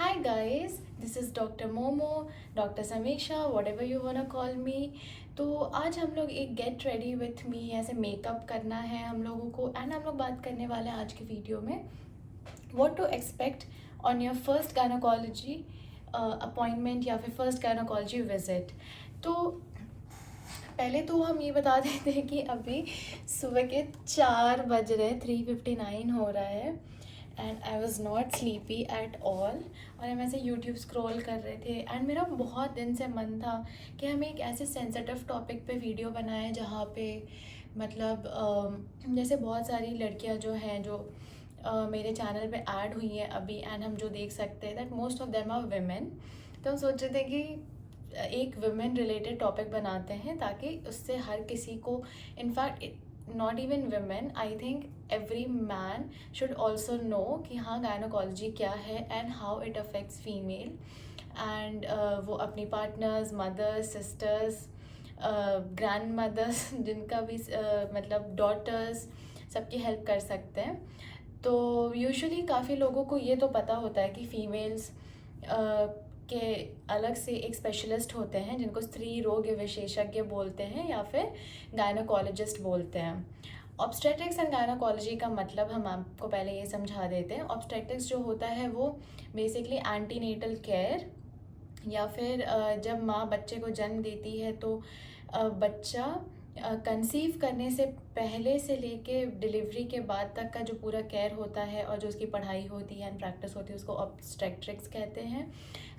Hi guys, this is Dr. Momo, Dr. Samisha, whatever you wanna call me. तो आज हम लोग एक गेट रेडी विथ मी ऐसे मेकअप करना है हम लोगों को एंड हम लोग बात करने वाले हैं आज की वीडियो में what to expect on your first gynaecology appointment या फिर फर्स्ट गायनोकोलॉजी विजिट। तो पहले तो हम ये बता देते हैं कि अभी सुबह के 4 बज रहे, 3:59 हो रहा है and I was not sleepy at all. और हम ऐसे यूट्यूब स्क्रॉल कर रहे थे एंड मेरा बहुत दिन से मन था कि हम एक ऐसे सेंसिटिव टॉपिक पे वीडियो बनाएं जहाँ पे मतलब जैसे बहुत सारी लड़कियाँ जो हैं जो मेरे चैनल पे ऐड हुई हैं अभी एंड हम जो देख सकते हैं that most of them are women. तो हम सोच रहे थे कि एक वुमेन रिलेटेड टॉपिक बनाते हैं ताकि उससे हर किसी को in fact not even women, I think every man should also know कि हाँ गायनोकोलॉजी क्या है and how it affects female and वो अपनी partners, mothers, sisters, grandmothers जिनका भी मतलब डॉटर्स सबकी हेल्प कर सकते हैं। तो यूजुअली काफ़ी लोगों को ये तो पता होता है कि फीमेल्स के अलग से एक स्पेशलिस्ट होते हैं जिनको स्त्री रोग विशेषज्ञ बोलते हैं या फिर गायनोकोलॉजिस्ट बोलते हैं। ऑब्स्टेट्रिक्स एंड गायनोकोलॉजी का मतलब हम आपको पहले ये समझा देते हैं। ऑब्स्टेट्रिक्स जो होता है वो बेसिकली एंटीनेटल केयर या फिर जब माँ बच्चे को जन्म देती है तो बच्चा कंसीव करने से पहले से लेके डिलीवरी के बाद तक का जो पूरा केयर होता है और जो उसकी पढ़ाई होती है एंड प्रैक्टिस होती है उसको ऑब्स्टेट्रिक्स कहते हैं।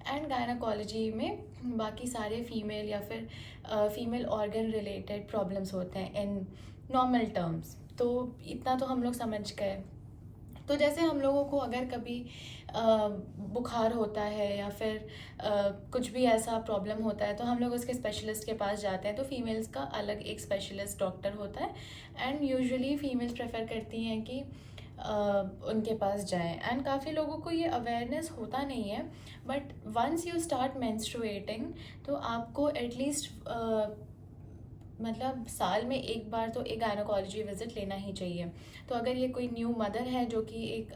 एंड गायनोकोलॉजी में बाकी सारे फीमेल या फिर फीमेल ऑर्गन रिलेटेड प्रॉब्लम्स होते हैं इन नॉर्मल टर्म्स। तो इतना तो हम लोग समझ गए। तो जैसे हम लोगों को अगर कभी बुखार होता है या फिर कुछ भी ऐसा प्रॉब्लम होता है तो हम लोग उसके स्पेशलिस्ट के पास जाते हैं। तो फीमेल्स का अलग एक स्पेशलिस्ट डॉक्टर होता है एंड यूजुअली फीमेल्स प्रेफर करती हैं कि उनके पास जाएं एंड काफ़ी लोगों को ये अवेयरनेस होता नहीं है। But once you start menstruating तो आपको एटलीस्ट मतलब साल में एक बार तो एक गायनोकोलॉजी विजिट लेना ही चाहिए। तो अगर ये कोई न्यू मदर है जो कि एक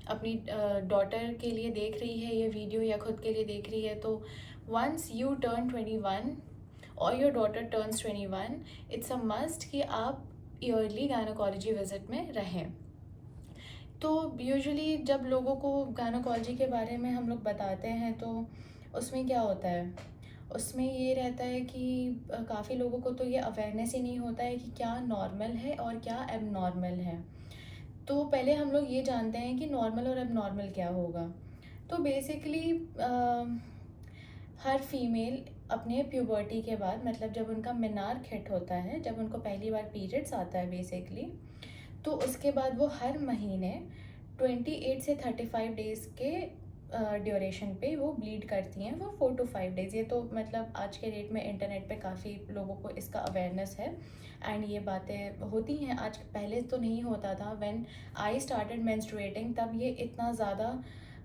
अपनी डॉटर के लिए देख रही है ये वीडियो या खुद के लिए देख रही है तो वंस यू टर्न 21 और your daughter turns 21 it's a must कि आप ईयरली गायनोकोलॉजी विजिट में रहें। तो यूजुअली जब लोगों को गायनोकोलॉजी के बारे में हम लोग बताते हैं तो उसमें क्या होता है, उसमें ये रहता है कि काफ़ी लोगों को तो ये अवेयरनेस ही नहीं होता है कि क्या नॉर्मल है और क्या एब नॉर्मल है। तो पहले हम लोग ये जानते हैं कि नॉर्मल और एब नॉर्मल क्या होगा। तो बेसिकली हर फीमेल अपने प्यूबर्टी के बाद मतलब जब उनका मिनार्क हिट होता है, जब उनको पहली बार पीरियड्स आता है बेसिकली, तो उसके बाद वो हर महीने 28 से 35 डेज़ के ड्यूरेशन पे वो ब्लीड करती हैं फॉर 4 to 5 डेज़। ये तो मतलब आज के डेट में इंटरनेट पे काफ़ी लोगों को इसका अवेयरनेस है एंड ये बातें होती हैं। आज पहले तो नहीं होता था। व्हेन आई स्टार्टेड मेंस्ट्रुएटिंग तब ये इतना ज़्यादा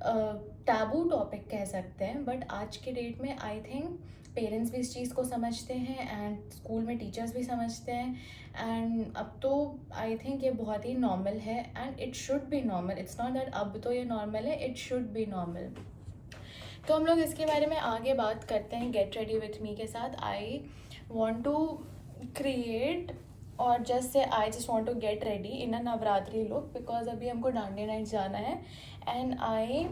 टैबू टॉपिक कह सकते हैं। बट आज के डेट में आई थिंक पेरेंट्स भी इस चीज़ को समझते हैं एंड स्कूल में टीचर्स भी समझते हैं एंड अब तो आई थिंक ये बहुत ही नॉर्मल है and it should be normal. It's not that अब तो ये नॉर्मल है, इट शुड बी नॉर्मल। तो हम लोग इसके बारे में आगे बात करते हैं गेट रेडी विथ मी के साथ। आई वॉन्ट टू क्रिएट और just say I just want to get ready in a Navratri look because अभी हमको डांडिया नाइट जाना है and I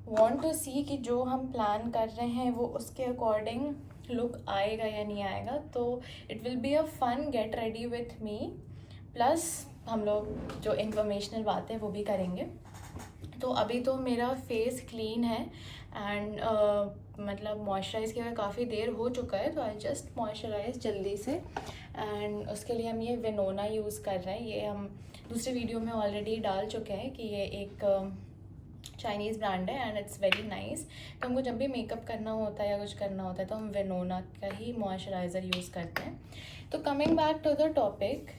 want to see कि जो हम प्लान कर रहे हैं वो उसके अकॉर्डिंग लुक आएगा या नहीं आएगा। तो it will be a fun get ready with me plus हम लोग जो इन्फॉर्मेशनल बातें वो भी करेंगे। तो अभी तो मेरा फेस क्लीन है एंड मतलब मॉइस्चराइज़ किए हुए काफ़ी देर हो चुका है। तो आई जस्ट मॉइस्चराइज जल्दी से एंड उसके लिए हम ये वेनोना यूज़ कर रहे हैं। ये हम दूसरी वीडियो में ऑलरेडी डाल चुके हैं कि ये एक चाइनीज़ ब्रांड है एंड इट्स वेरी नाइस। तो हमको जब भी मेकअप करना होता है या कुछ करना होता है तो हम वेनोना का ही मॉइस्चराइज़र यूज़ करते हैं। तो coming back to the topic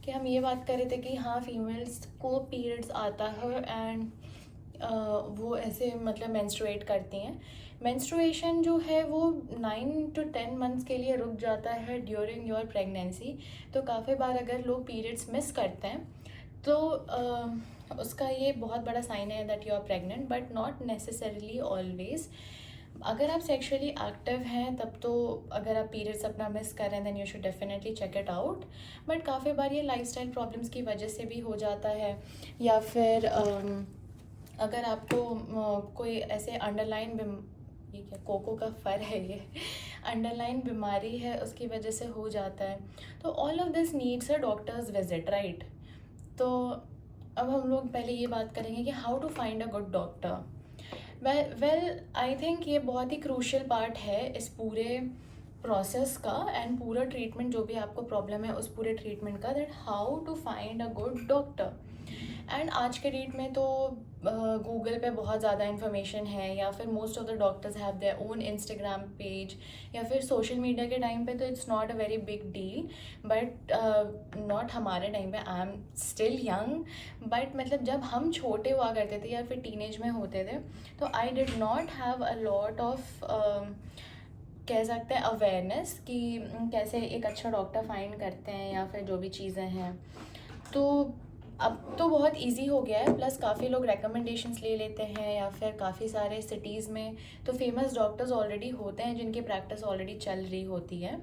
कि हम ये बात कर रहे थे कि हाँ फीमेल्स को पीरियड्स आता है एंड वो ऐसे मतलब मेंस्ट्रुएट करती हैं। मेंस्ट्रुएशन जो है वो 9 to 10 मंथ्स के लिए रुक जाता है ड्यूरिंग योर प्रेगनेंसी। तो काफ़ी बार अगर लोग पीरियड्स मिस करते हैं तो उसका ये बहुत बड़ा साइन है that you are pregnant, but not necessarily always. अगर आप सेक्सुअली एक्टिव हैं तब तो, अगर आप पीरियड्स अपना मिस कर रहे हैं then you should definitely check it out. But काफ़ी बार ये लाइफस्टाइल प्रॉब्लम्स की वजह से भी हो जाता है, या फिर अगर आपको कोई ऐसे अंडरलाइन, ये क्या कोको का फर है ये, अंडरलाइन बीमारी है उसकी वजह से हो जाता है। तो all of this needs a doctors visit, right. तो अब हम लोग पहले ये बात करेंगे कि how to find a good doctor. Well I think ये बहुत ही क्रूशियल पार्ट है इस पूरे प्रोसेस का, एंड पूरा ट्रीटमेंट जो भी आपको प्रॉब्लम है उस पूरे ट्रीटमेंट का, that how to find a good doctor. And आज के डेट में तो गूगल पे बहुत ज़्यादा इन्फॉर्मेशन है, या फिर most of the doctors have their own Instagram page, या फिर सोशल मीडिया के टाइम पे तो it's not a very big deal. But not हमारे टाइम पे, I am still young, but मतलब जब हम छोटे हुआ करते थे या फिर टीनेज में होते थे, तो I did not have a lot of कह सकते हैं अवेयरनेस कि कैसे एक अच्छा डॉक्टर फाइंड करते हैं या फिर जो भी चीज़ें हैं। तो अब तो बहुत इजी हो गया है, प्लस काफ़ी लोग रिकमेंडेशंस ले लेते हैं, या फिर काफ़ी सारे सिटीज़ में तो फेमस डॉक्टर्स ऑलरेडी होते हैं जिनकी प्रैक्टिस ऑलरेडी चल रही होती है।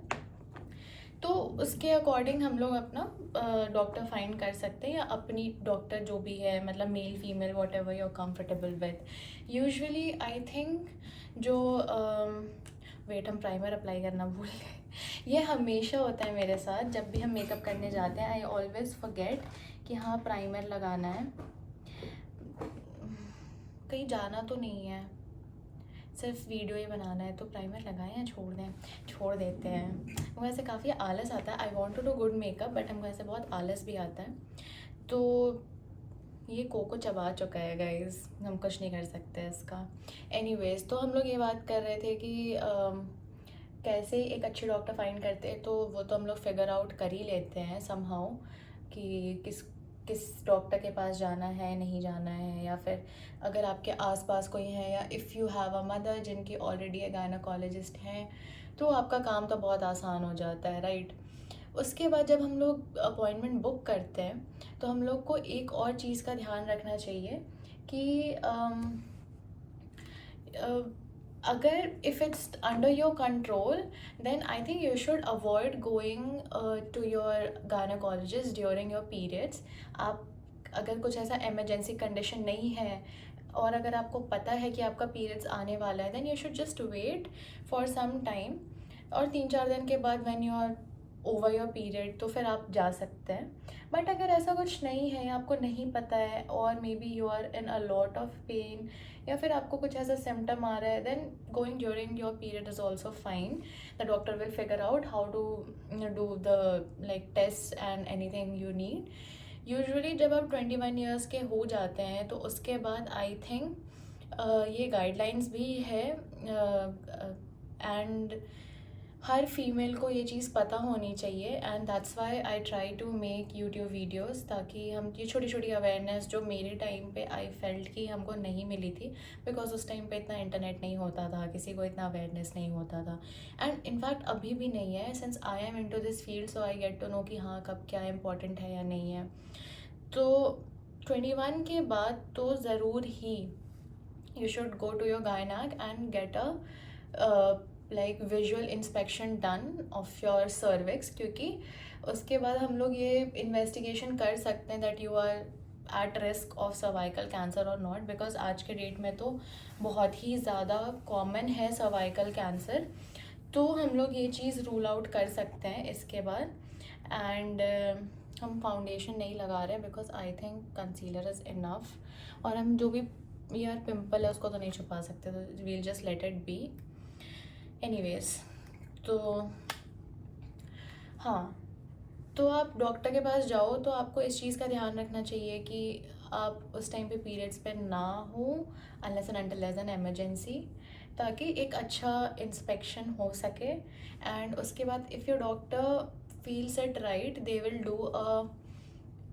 तो उसके अकॉर्डिंग हम लोग अपना डॉक्टर फाइंड कर सकते हैं, या अपनी डॉक्टर जो भी है, मतलब male female whatever you are comfortable with. Usually I think जो वेट, हम प्राइमर अप्लाई करना भूल गए। ये हमेशा होता है मेरे साथ, जब भी हम मेकअप करने जाते हैं आई ऑलवेज़ फॉरगेट कि हाँ प्राइमर लगाना है। कहीं जाना तो नहीं है, सिर्फ वीडियो ही बनाना है, तो प्राइमर लगाएं या छोड़ दें? छोड़ देते हैं। हमको ऐसे काफ़ी आलस आता है। I want to do good makeup, but हमको ऐसे बहुत आलस भी आता है। तो ये कोको चबा चुका है गाइस, हम कुछ नहीं कर सकते इसका। एनीवेज, तो हम लोग ये बात कर रहे थे कि कैसे एक अच्छे डॉक्टर फाइंड करते हैं, तो वो तो हम लोग फिगर आउट कर ही लेते हैं समहाउ कि किस डॉक्टर के पास जाना है, नहीं जाना है, या फिर अगर आपके आसपास कोई है, या if you have a mother जिनकी ऑलरेडी एक गायनाकोलॉजिस्ट हैं, तो आपका काम तो बहुत आसान हो जाता है, राइट। उसके बाद जब हम लोग अपॉइंटमेंट बुक करते हैं, तो हम लोग को एक और चीज़ का ध्यान रखना चाहिए कि अगर if it's under your control, then I think you should avoid going to your gynaecologist during your periods. आप अगर कुछ ऐसा इमरजेंसी कंडीशन नहीं है, और अगर आपको पता है कि आपका पीरियड्स आने वाला है, then you should just wait for some time, और 3-4 दिन के बाद when you are over your period तो फिर आप जा सकते हैं। बट अगर ऐसा कुछ नहीं है, आपको नहीं पता है, और maybe you are in a lot of pain, या फिर आपको कुछ ऐसा सिम्टम आ रहा है, then going during your period is also fine. The doctor will figure out how to do the like test and anything you need. Usually जब आप 21 ईयर्स के हो जाते हैं, तो उसके बाद आई थिंक ये गाइडलाइंस भी है, एंड हर फीमेल को ये चीज़ पता होनी चाहिए, and that's why I try to make YouTube videos, ताकि हम ये छोटी छोटी अवेयरनेस जो मेरे टाइम पे आई फेल्ट कि हमको नहीं मिली थी, बिकॉज उस टाइम पे इतना इंटरनेट नहीं होता था, किसी को इतना अवेयरनेस नहीं होता था, एंड इनफैक्ट अभी भी नहीं है, since I am into this field, so I get to know कि हाँ कब क्या इंपॉर्टेंट है या नहीं है। तो 21 के बाद तो ज़रूर ही you should go to your gynec and get a like visual inspection done of your cervix, क्योंकि उसके बाद हम लोग ये इन्वेस्टिगेशन कर सकते हैं that you are at risk of cervical cancer or not, because आज के डेट में तो बहुत ही ज़्यादा कॉमन है cervical cancer। तो हम लोग ये चीज़ रूल आउट कर सकते हैं इसके बाद। एंड हम फाउंडेशन नहीं लगा रहे हैं, because I think concealer is enough, और हम जो भी यार पिंपल है उसको तो नहीं छुपा सकते, तो we'll just let it be. Anyways, तो हाँ, तो आप डॉक्टर के पास जाओ तो आपको इस चीज़ का ध्यान रखना चाहिए कि आप उस टाइम पे पीरियड्स पे ना हो, unless and until as an emergency, ताकि एक अच्छा इंस्पेक्शन हो सके। एंड उसके बाद if your doctor feels it right, they will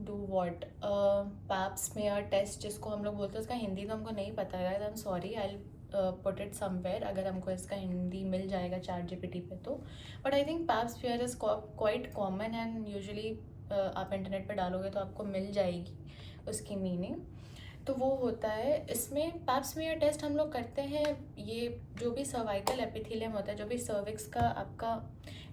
do what pap smear test, जिसको हम लोग बोलते हैं, उसका हिंदी तो हमको नहीं पता है, I am sorry, I put it somewhere, अगर हमको इसका हिंदी मिल जाएगा ChatGPT पे तो। But I think pap smear is quite common, and usually आप इंटरनेट पे डालोगे तो आपको मिल जाएगी उसकी मीनिंग। तो वो होता है, इसमें पैप स्मीयर टेस्ट हम लोग करते हैं। ये जो भी सर्वाइकल एपिथेलियम होता है, जो भी सर्विक्स का आपका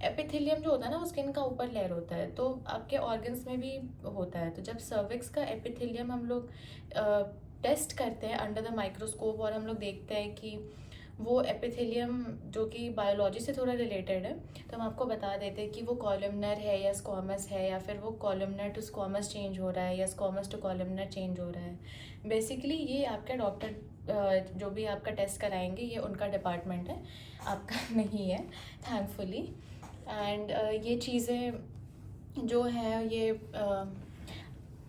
एपिथेलियम जो होता है ना, वो स्किन का ऊपर लेयर होता है, तो आपके ऑर्गन्स में भी होता है। तो जब सर्विक्स का एपिथेलियम हम लोग टेस्ट करते हैं अंडर द माइक्रोस्कोप, और हम लोग देखते हैं कि वो एपिथेलियम जो कि बायोलॉजी से थोड़ा रिलेटेड है, तो हम आपको बता देते हैं कि वो कॉलमनर है या स्क्वामस है, या फिर वो कॉलमनर टू स्क्वामस चेंज हो रहा है या स्क्वामस टू कॉलमनर चेंज हो रहा है। बेसिकली ये आपके डॉक्टर जो भी आपका टेस्ट कराएंगे, ये उनका डिपार्टमेंट है, आपका नहीं है, थैंकफुली। एंड ये चीज़ें जो है ये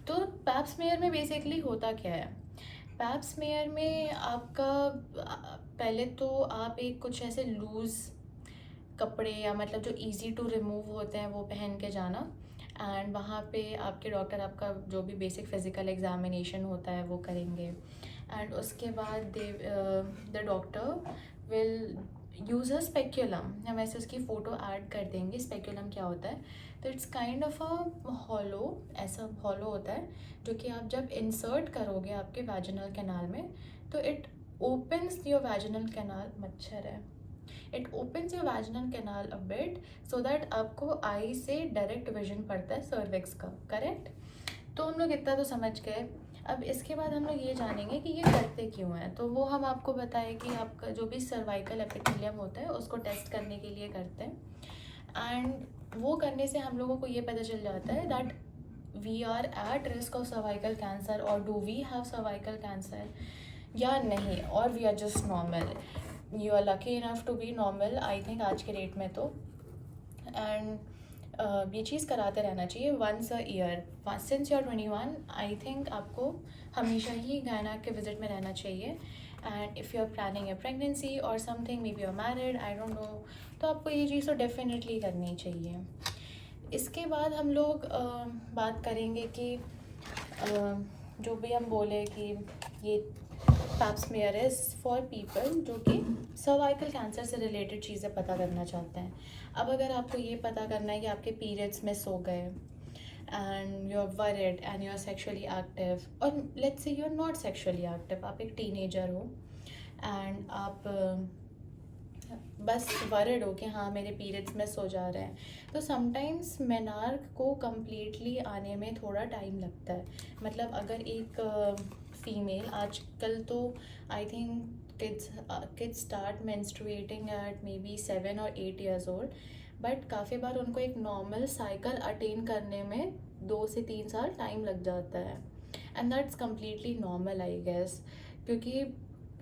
तो पैप स्मेयर में बेसिकली होता क्या है? पैप स्मेयर में आपका पहले तो आप एक कुछ ऐसे लूज़ कपड़े, या मतलब जो इजी टू रिमूव होते हैं, वो पहन के जाना। एंड वहाँ पे आपके डॉक्टर आपका जो भी बेसिक फिज़िकल एग्जामिनेशन होता है वो करेंगे। एंड उसके बाद the doctor will use a speculum. हम ऐसे उसकी फ़ोटो ऐड कर देंगे। स्पेक्यूलम क्या होता है? तो it's kind of a hollow, ऐसा हॉलो होता है जो कि आप जब इंसर्ट करोगे आपके वैजिनल कैनाल में, तो it opens your vaginal canal, मच्छर है, it opens your vaginal canal a bit, so that आपको आई से डायरेक्ट विजन पड़ता है सर्विक्स का, करेक्ट? तो हम लोग इतना तो समझ गए। अब इसके बाद हम लोग ये जानेंगे कि ये करते क्यों हैं। तो वो हम आपको बताएं कि आपका जो भी सर्वाइकल एपिथेलियम होता है उसको टेस्ट करने के लिए करते हैं। एंड वो करने से हम लोगों को ये पता चल जाता है that we are at risk of cervical cancer, और do we have cervical cancer या नहीं, और we are just normal. You are lucky enough to be normal, I think आज के डेट में तो। एंड ये चीज़ कराते रहना चाहिए once a year. Since you are 21, I think आपको हमेशा ही गायना के विजिट में रहना चाहिए। And if you are planning a pregnancy और something, maybe you are married, I don't know, तो आपको ये चीज़ तो डेफिनेटली करनी चाहिए। इसके बाद हम लोग बात करेंगे कि जो भी हम बोले कि ये pap smear is for people जो कि सर्वाइकल कैंसर से रिलेटेड चीज़ें पता करना चाहते हैं। अब अगर आपको ये पता करना है कि आपके पीरियड्स मिस हो गए and you are worried and you are sexually active, और let's say you are not sexually active, आप एक टीनेजर हो एंड आप बस वरिड हो कि हाँ मेरे पीरियड्स मिस हो जा रहे हैं, तो समटाइम्स मेनार्क को कम्प्लीटली आने में थोड़ा टाइम लगता है। मतलब अगर एक फीमेल, आजकल तो I think kids start menstruating at maybe 7 और 8 ईयर्स ओल्ड, बट काफ़ी बार उनको एक नॉर्मल साइकिल अटेन करने में 2 से 3 साल टाइम लग जाता है। And that's completely normal I guess, क्योंकि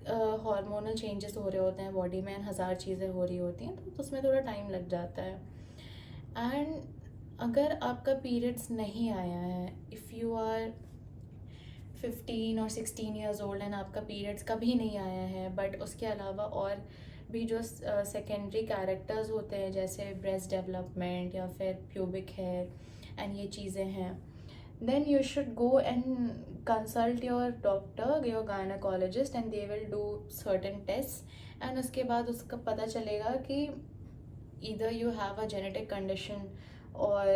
हार्मोनल चेंजेस हो रहे होते हैं बॉडी में, हज़ार चीज़ें हो रही होती हैं, तो उसमें थोड़ा टाइम लग जाता है। एंड अगर आपका पीरियड्स नहीं आया है, इफ़ यू आर 15 और 16 ईयर्स ओल्ड एंड आपका पीरियड्स कभी नहीं आया है, बट उसके अलावा और भी जो सेकेंडरी कैरेक्टर्स होते हैं जैसे ब्रेस्ट डेवलपमेंट या फिर प्यूबिक हेयर एंड ये चीज़ें हैं, then you should go and consult your doctor, your gynecologist, and they will do certain tests, and उसके बाद उसका पता चलेगा कि either you have a genetic condition or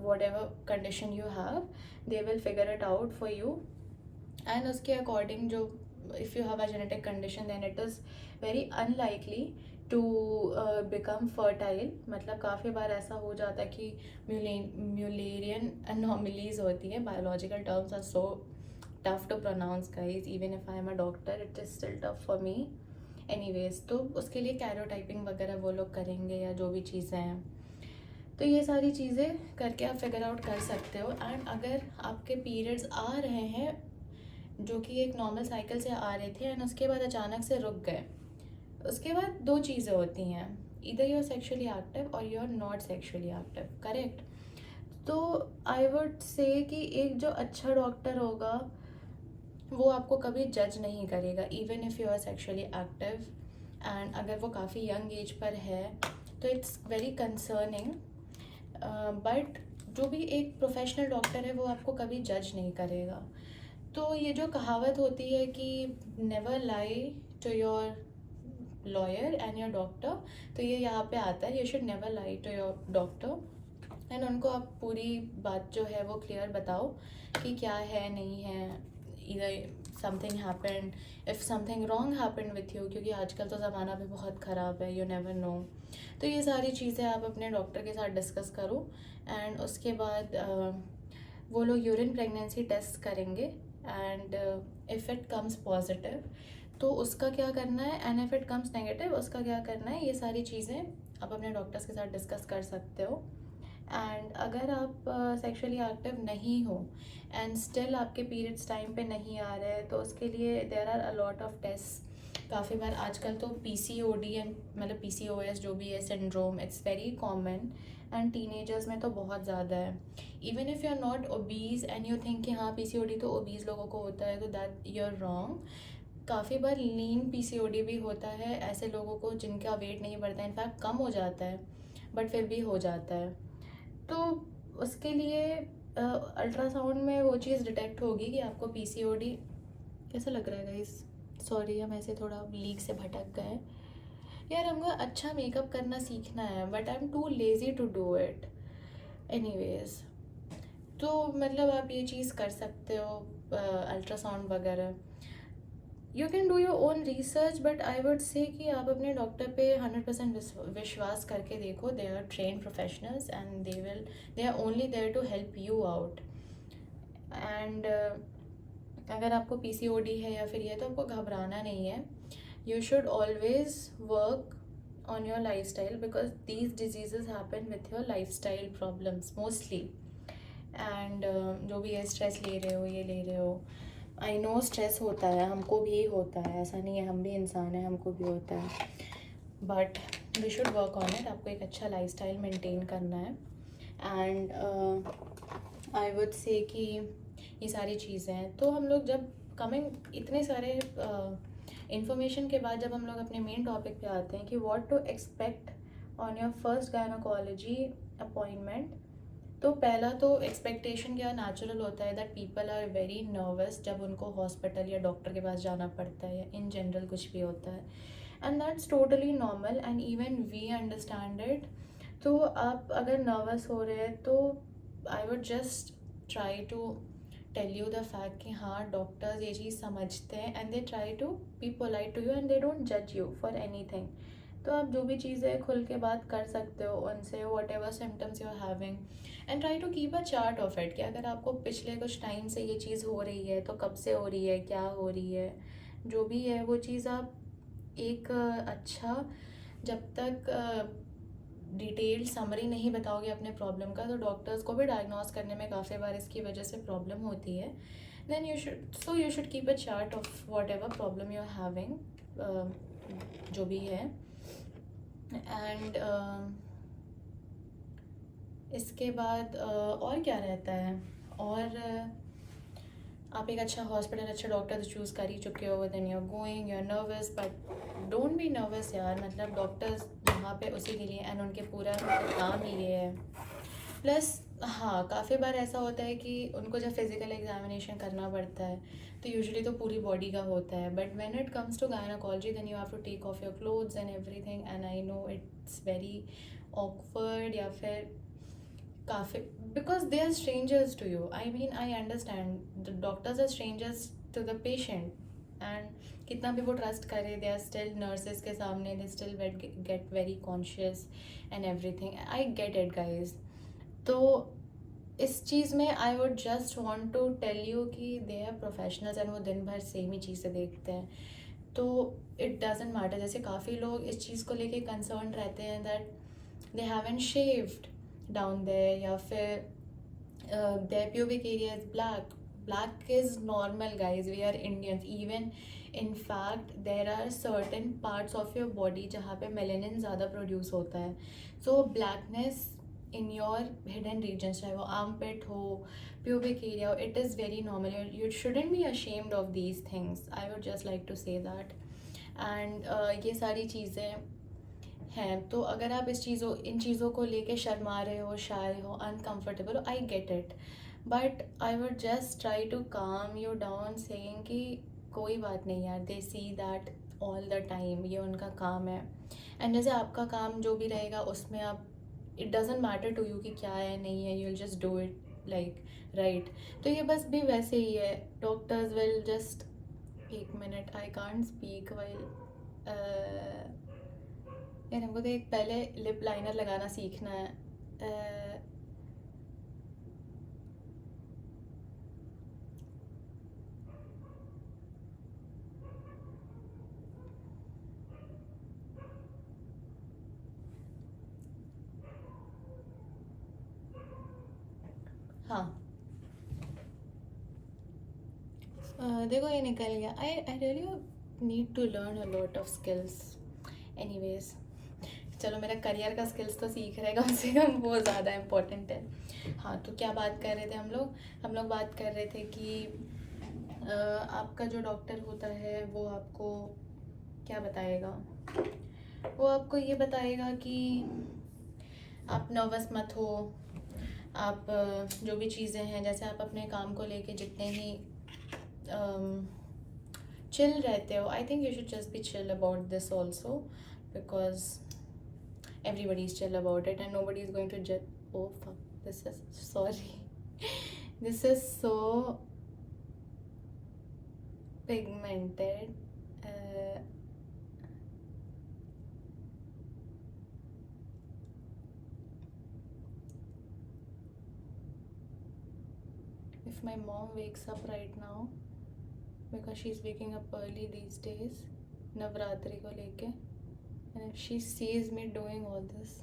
whatever condition you have, they will figure it out for you, and उसके according जो if you have a genetic condition then it is very unlikely to become fertile. मतलब काफ़ी बार ऐसा हो जाता है कि Mullerian anomalies होती है। Biological terms are so tough to pronounce guys, even if I am a doctor it is still tough for me anyways. तो उसके लिए कैरोटाइपिंग वगैरह वो लोग करेंगे या जो भी चीज़ें हैं, तो ये सारी चीज़ें करके आप फिगर आउट कर सकते हो। एंड अगर आपके पीरियड्स आ रहे हैं जो कि एक नॉर्मल साइकिल से आ रहे थे एंड उसके बाद अचानक से रुक गए, उसके बाद 2 चीज़ें होती हैं, इधर यू आर सेक्शुअली एक्टिव और you are not sexually active, correct? तो आई वुड से कि एक जो अच्छा डॉक्टर होगा वो आपको कभी जज नहीं करेगा even if you are sexually active. And अगर वो काफ़ी यंग एज पर है तो इट्स वेरी कंसर्निंग, बट जो भी एक प्रोफेशनल डॉक्टर है वो आपको कभी जज नहीं करेगा। तो ये जो कहावत होती है कि never lie to your lawyer and your doctor, तो ये यहाँ पे आता है, you should never lie to your doctor and उनको आप पूरी बात जो है वो क्लियर बताओ कि क्या है नहीं है, इधर something happened, if something wrong happened with you, क्योंकि आजकल तो ज़माना भी बहुत ख़राब है, यू नेवर नो। तो ये सारी चीज़ें आप अपने डॉक्टर के साथ डिस्कस करो। एंड उसके बाद वो लोग यूरिन प्रेगनेंसी टेस्ट करेंगे, and if it comes positive तो उसका क्या करना है, and if it comes negative उसका क्या करना है, ये सारी चीज़ें आप अपने डॉक्टर्स के साथ डिस्कस कर सकते हो। एंड अगर आप सेक्सुअली एक्टिव नहीं हो एंड स्टिल आपके पीरियड्स टाइम पे नहीं आ रहे हैं, तो उसके लिए there are a lot of test. काफ़ी बार आजकल तो PCOD एंड मतलब PCOS जो भी है syndrome, it's very common and teenagers में तो बहुत ज़्यादा है। Even if you are not obese and you think कि हाँ PCOD तो ओबीज लोगों को होता है, तो दैट यू आर रॉन्ग। काफ़ी बार लीन PCOD भी होता है ऐसे लोगों को जिनका वेट नहीं बढ़ता, इनफैक्ट कम हो जाता है बट फिर भी हो जाता है। तो उसके लिए अल्ट्रासाउंड में वो चीज़ डिटेक्ट होगी कि आपको PCOD। कैसा लग रहा है गाइस? सॉरी, हम ऐसे थोड़ा लीक से भटक गए। यार हमको अच्छा मेकअप करना सीखना है but I am too lazy to do it. Anyways, तो मतलब आप ये चीज़ कर सकते हो अल्ट्रासाउंड वगैरह। You can do your own research but I would say कि आप अपने डॉक्टर पे 100% विश्वास करके देखो। They are train professionals and they are only there to help you out. And अगर आपको PCOD है या फिर ये, तो आपको घबराना नहीं है। You should always work on your life style because these diseases happen with your life style problems mostly. And जो भी है स्ट्रेस ले रहे हो, ये ले रहे हो, आई नो स्ट्रेस होता है, हमको भी होता है, ऐसा नहीं है, हम भी इंसान हैं, हमको भी होता है, but we should work on it. आपको एक अच्छा लाइफस्टाइल मेंटेन करना है। एंड आई वुड से कि ये सारी चीज़ें हैं। तो हम लोग जब कमिंग इतने सारे इंफॉर्मेशन के बाद जब हम लोग अपने मेन टॉपिक पे आते हैं कि what to expect on your first gynaecology appointment, तो पहला तो एक्सपेक्टेशन क्या नेचुरल होता है that people are very nervous जब उनको हॉस्पिटल या डॉक्टर के पास जाना पड़ता है या इन जनरल कुछ भी होता है, and that's totally normal and even we understand it. तो आप अगर नर्वस हो रहे हैं तो I would just try to tell you the fact कि हाँ डॉक्टर्स ये चीज़ समझते हैं and they try to be polite to you and they don't जज यू फॉर एनीथिंग। तो आप जो भी चीज़ें खुल के बात कर सकते हो उनसे, whatever symptoms you are having, and try to keep a chart of it कि अगर आपको पिछले कुछ टाइम से ये चीज़ हो रही है तो कब से हो रही है, क्या हो रही है, जो भी है वो चीज़ आप एक अच्छा, जब तक डिटेल समरी नहीं बताओगे अपने प्रॉब्लम का, तो डॉक्टर्स को भी डायग्नोस करने में काफ़ी बार इसकी वजह से प्रॉब्लम होती है। Then you should keep a chart of whatever problem you are having, जो भी है। एंड इसके बाद और क्या रहता है, और आप एक अच्छा हॉस्पिटल, अच्छा डॉक्टर चूज़ कर ही चुके हो, then you are going, you are nervous, but don't be nervous यार। मतलब डॉक्टर्स यहाँ पे उसी के लिए, एंड उनके पूरा काम ही ये है। प्लस हाँ, काफ़ी बार ऐसा होता है कि उनको जब फिज़िकल एग्जामिनेशन करना पड़ता है तो यूजुअली तो पूरी बॉडी का होता है, but when it comes to gynaecology then you have to take off your clothes and everything, and I know it's very awkward, या फिर काफ़ी, because they are strangers to you. I mean I understand the doctors are strangers to the patient, and कितना भी वो trust करे, they are still nurses के सामने, they still get very conscious and everything. I get it guys. तो इस चीज़ में I would just want to tell you कि दे आर प्रोफेशनल्स एंड वो दिन भर सेम ही चीज़ें देखते हैं, तो इट डजेंट मैटर। जैसे काफ़ी लोग इस चीज़ को लेके कंसर्न रहते हैं that they haven't shaved down there, या फिर their pubic area is black. Black is normal guys, we are Indians. Even in fact there are certain parts of your body जहाँ पे melanin ज़्यादा produce होता है, so blackness in your hidden regions, चाहे वो armpit हो, pubic area हो, it is very normal. You shouldn't be ashamed of these things. I would just like to say that. And ये सारी चीज़ें हैं, तो अगर आप इन चीज़ों को लेके शर्मा रहे हो, शाय हो, अनकंफर्टेबल हो, I get it, but I would just try to calm you down saying कि कोई बात नहीं यार, they see that all the time, ये उनका काम है। एंड जैसे आपका काम जो भी रहेगा उसमें आप it doesn't matter to you कि क्या है नहीं है, you will just do it like right. तो ये बस भी वैसे ही है. डॉक्टर्स विल जस्ट, एक मिनट, आई कांट स्पीक वाइल. यार हमको तो एक पहले लिप लाइनर लगाना सीखना है. हाँ. देखो ये निकल गया. I really need to learn a lot of skills. Anyways, चलो मेरा करियर का स्किल्स तो सीख रहे कम से कम, वो ज़्यादा इम्पोर्टेंट है. हाँ, तो क्या बात कर रहे थे हम लोग बात कर रहे थे कि आपका जो डॉक्टर होता है वो आपको क्या बताएगा. वो आपको ये बताएगा कि आप नर्वस मत हो. आप जो भी चीज़ें हैं, जैसे आप अपने काम को लेके जितने ही चिल रहते हो, आई think you should just be chill about this also, because everybody is chill about it and nobody is going to judge. Oh fuck, this is sorry. This is so pigmented. If my mom wakes up right now, because she's waking up early these days, Navratri को लेके, and if she sees me doing all this,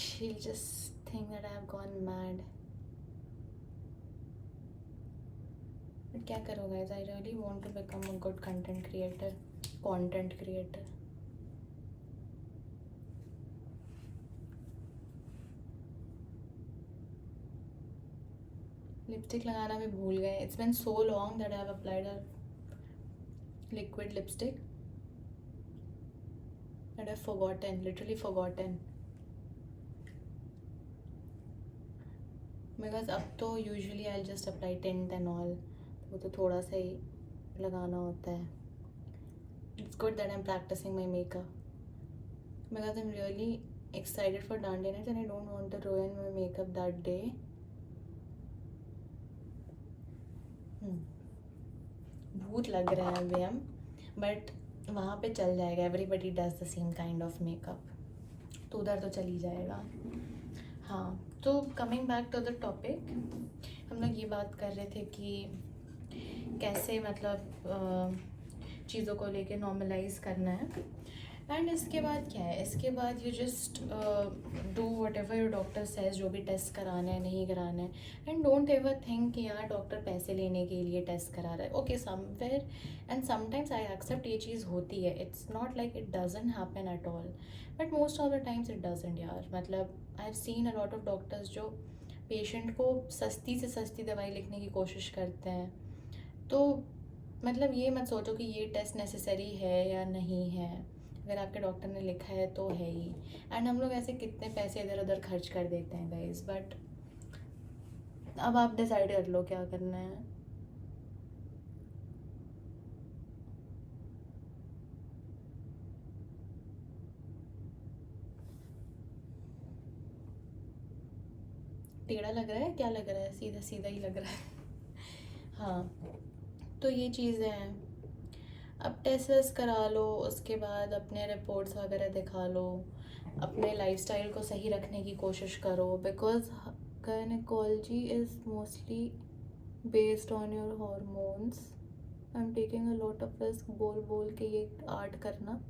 she'll just think that I have gone mad. But क्या करो guys, I really want to become a good content creator. Lipstick लगाना भी भूल गए. It's been so long that I have applied a liquid lipstick that I've forgotten, literally forgotten. Because अब तो usually I'll just apply tint and all, वो तो थोड़ा सा ही लगाना होता है. It's good that I'm practicing my makeup because I'm really excited for Dandiya nights and I don't want to ruin my makeup that day. भूत लग रहा है अभी हम, बट वहाँ पे चल जाएगा. Everybody does the same kind of makeup, तो उधर तो चल ही जाएगा. हाँ, तो coming back to the topic, हम लोग ये बात कर रहे थे कि कैसे मतलब चीज़ों को लेके नॉर्मलाइज करना है. एंड इसके बाद क्या है, इसके बाद you just do what ever your doctor says, जो भी टेस्ट कराना है नहीं कराना है. एंड डोंट एवर थिंक कि यार डॉक्टर पैसे लेने के लिए टेस्ट करा रहा है. Okay, somewhere and sometimes I except, ये चीज़ होती है. It's not like it doesn't happen at all, but most of the times it doesn't यार. मतलब I have seen a lot of doctors जो पेशेंट को सस्ती से सस्ती दवाई लिखने की कोशिश करते हैं. तो मतलब ये मत सोचो कि ये टेस्ट नेसेसरी है या नहीं है. अगर आपके डॉक्टर ने लिखा है तो है ही. एंड हम लोग ऐसे कितने पैसे इधर उधर खर्च कर देते हैं गाइस. बट अब आप डिसाइड कर लो क्या करना है. टेढ़ा लग रहा है, क्या लग रहा है, सीधा सीधा ही लग रहा है. हाँ, तो ये चीज़ें हैं. अब टेस्ट वेस्ट करा लो, उसके बाद अपने रिपोर्ट्स वगैरह दिखा लो, अपने लाइफस्टाइल को सही रखने की कोशिश करो. Because gynaecology is mostly based on your hormones. I am taking a lot of risk बोल बोल के ये आर्ट करना.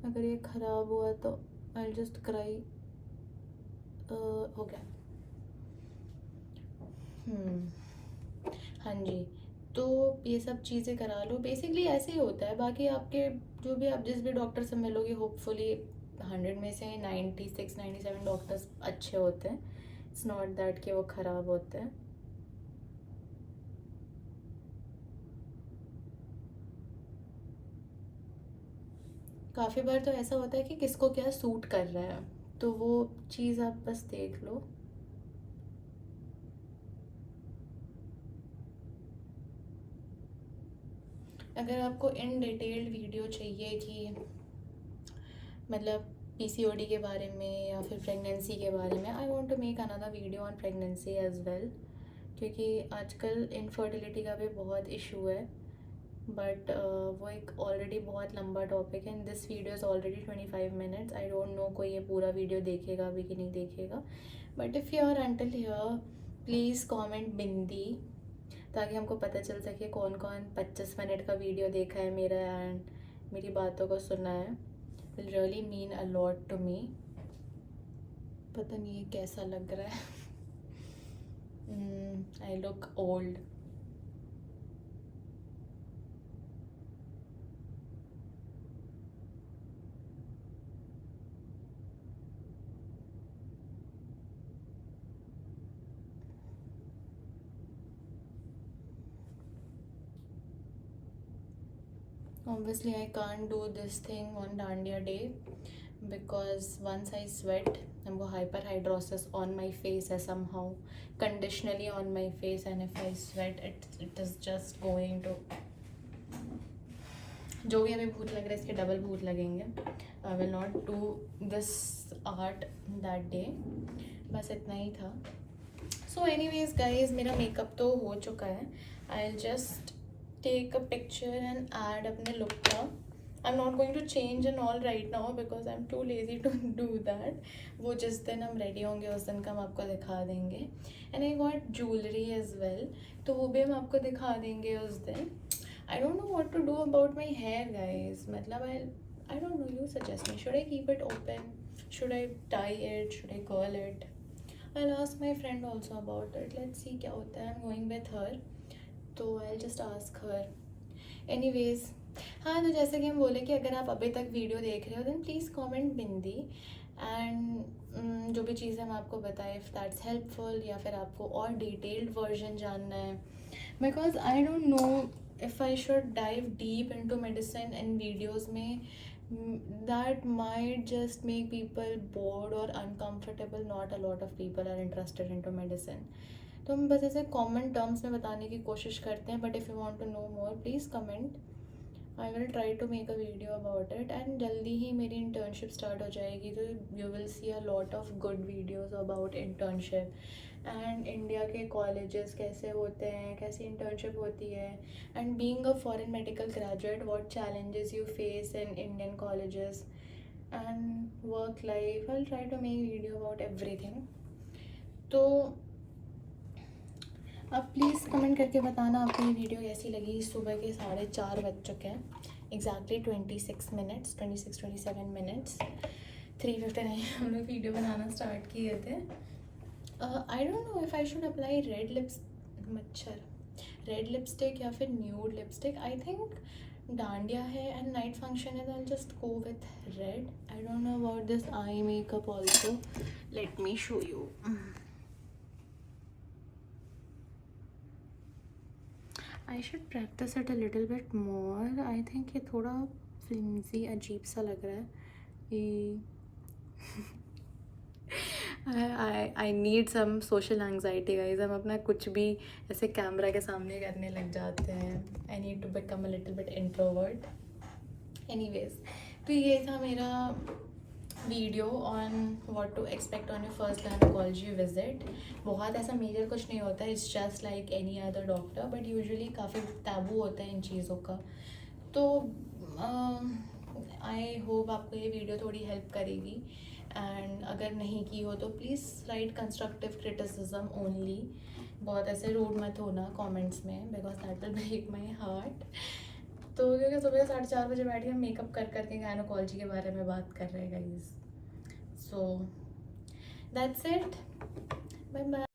अगर ये ख़राब हुआ तो आई जस्ट क्राई. हो गया. हाँ जी, तो ये सब चीज़ें करा लो. बेसिकली ऐसे ही होता है. बाकी आपके जो भी, आप जिस भी डॉक्टर से मिलोगे, होपफुली 100 में से 96-97 डॉक्टर्स अच्छे होते हैं. इट्स नॉट दैट कि वो ख़राब होते हैं. काफ़ी बार तो ऐसा होता है कि किसको क्या सूट कर रहा है, तो वो चीज़ आप बस देख लो. अगर आपको इन डिटेल्ड वीडियो चाहिए कि मतलब पीसीओडी के बारे में या फिर प्रेगनेंसी के बारे में। I want to make another video on pregnancy as well, क्योंकि आजकल इनफर्टिलिटी का भी बहुत इशू है, बट वो एक ऑलरेडी बहुत लंबा टॉपिक है। This video is already 25 minutes. I don't know कोई ये पूरा वीडियो देखेगा भी कि नहीं देखेगा, but if you are until here please comment bindi, ताकि हमको पता चल सके कौन कौन 25 मिनट का वीडियो देखा है मेरा एंड मेरी बातों को सुना है। Will really mean a lot to me. पता नहीं ये कैसा लग रहा है। I look old. Obviously, I can't do this thing on Dandiya day because once I sweat, I'm go hyperhidrosis on my face है somehow, conditionally on my face, and if I sweat, it is just going to, जो भी हमें भूत लग रहा है इसके double भूत लगेंगे। I will not do this art that day। बस इतना ही था। So anyways guys, मेरा मेकअप तो हो चुका है। I'll just take a picture and add अपने look का। I'm not going to change and all right now because I'm too lazy to do that। वो जिस दिन हम ready होंगे उस दिन का हम आपको दिखा देंगे। And I got jewelry as well, तो वो भी हम आपको दिखा देंगे उस दिन। I don't know what to do about my hair guys। मतलब I don't know, you suggest me। Should I keep it open? Should I tie it? Should I curl it? I'll ask my friend also about it। Let's see क्या होता है। I'm going with her, तो I'll just ask her। Anyways, हाँ, तो जैसे कि हम बोले कि अगर आप अभी तक वीडियो देख रहे हो देन प्लीज़ कमेंट बिंदी एंड जो भी चीज़ें हम आपको बताएं इफ़ दैट्स हेल्पफुल, या फिर आपको और डिटेल्ड वर्जन जानना है, because I don't know if I should dive deep into medicine in videos में। that might just make people bored or uncomfortable। Not a lot of people are interested into medicine। तो हम बस ऐसे common terms में बताने की कोशिश करते हैं, but if you want to know more please comment. I will try to make a video about it. And जल्दी ही मेरी इंटर्नशिप स्टार्ट हो जाएगी, तो you will see a lot of good videos about internship and India के colleges कैसे होते हैं, कैसी इंटर्नशिप होती है, and being a foreign medical graduate what challenges you face in Indian colleges and work life. I will try to make video about everything. तो आप please comment करके बताना आपको ये वीडियो कैसी लगी। सुबह के 4:30 बज चुके हैं, एग्जैक्टली 26 मिनट्स, 27 मिनट्स, 3:59 हम लोग वीडियो बनाना स्टार्ट किए थे। आई don't know if I should apply red lipstick या फिर nude lipstick. I think dandiya है एंड नाइट फंक्शन है, तो I just go with red. I don't know about this eye makeup also. Let me show you. I should practice it a little bit more। I think ये थोड़ा flimsy अजीब सा लग रहा है ये। I need some social anxiety guys। हम अपना कुछ भी ऐसे कैमरा के सामने करने लग जाते हैं। I need to become a little bit introvert। Anyways, तो ये था मेरा video on what to expect on your first gynaecology visit. बहुत ऐसा मेजर कुछ नहीं होता है, it's just like any other doctor, but usually काफ़ी टैबू होता है इन चीज़ों का। तो आई होप आपको ये वीडियो थोड़ी हेल्प करेगी, एंड अगर नहीं की हो तो please write constructive criticism only. बहुत ऐसे रूड मत होना कमेंट्स में, because that will break my heart. तो क्योंकि सुबह 4:30 बजे बैठ के हम मेकअप कर करके गायनेकोलॉजी के बारे में बात कर रहे हैं guys. So that's it, bye bye.